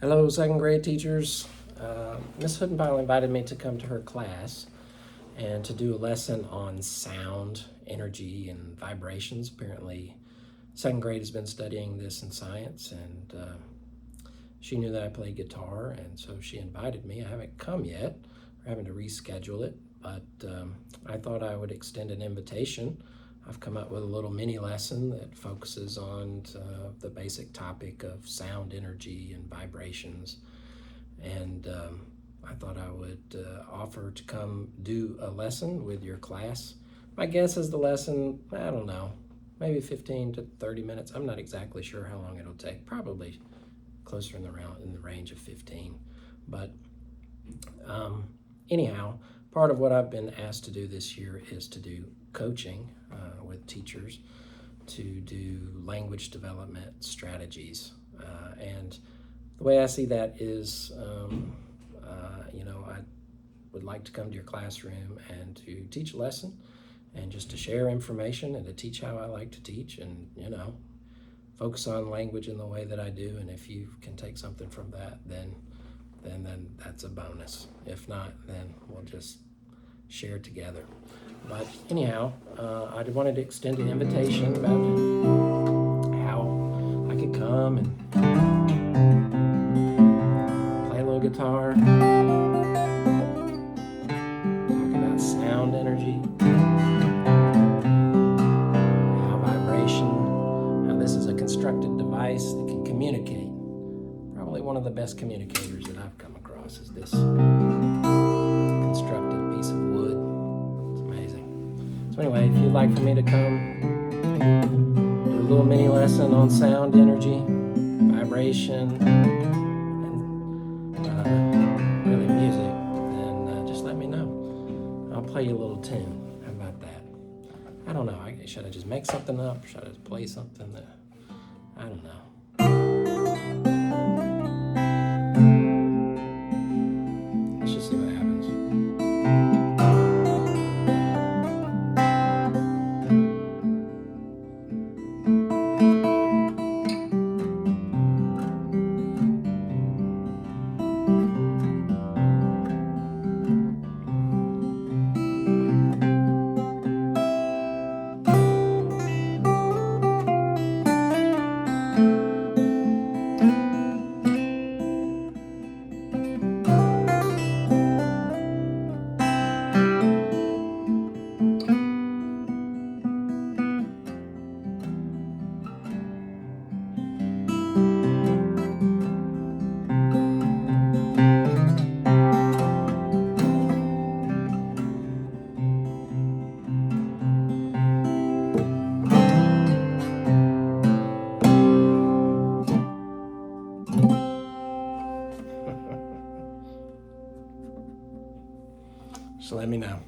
Hello, second grade teachers. Miss Hoodenpile invited me to come to her class and to do a lesson on sound, energy, and vibrations. Apparently, second grade has been studying this in science, and she knew that I played guitar, and so she invited me. I haven't come yet. We're having to reschedule it, but I thought I would extend an invitation. I've come up with a little mini lesson that focuses on the basic topic of sound, energy, and vibrations. And I thought I would offer to come do a lesson with your class. My guess is the lesson, I don't know, maybe 15 to 30 minutes. I'm not exactly sure how long it'll take. Probably closer in the range of 15. But anyhow, part of what I've been asked to do this year is to do coaching with teachers to do language development strategies. And the way I see that is, I would like to come to your classroom and to teach a lesson and just to share information and to teach how I like to teach and, focus on language in the way that I do. And if you can take something from that, then that's a bonus. If not, then we'll just share together. But anyhow, I wanted to extend an invitation about how I could come and play a little guitar, talk about sound energy, how vibration, how this is a constructed device that can communicate. Probably one of the best communicators that I've come across is this constructed piece of wood. It's amazing. So anyway, if you'd like for me to come do a little mini lesson on sound, energy, vibration, and really music, then just let me know. I'll play you a little tune. How about that? I don't know. Should I just make something up? Should I just play something that I don't know? Let's just see what happens. So let me know.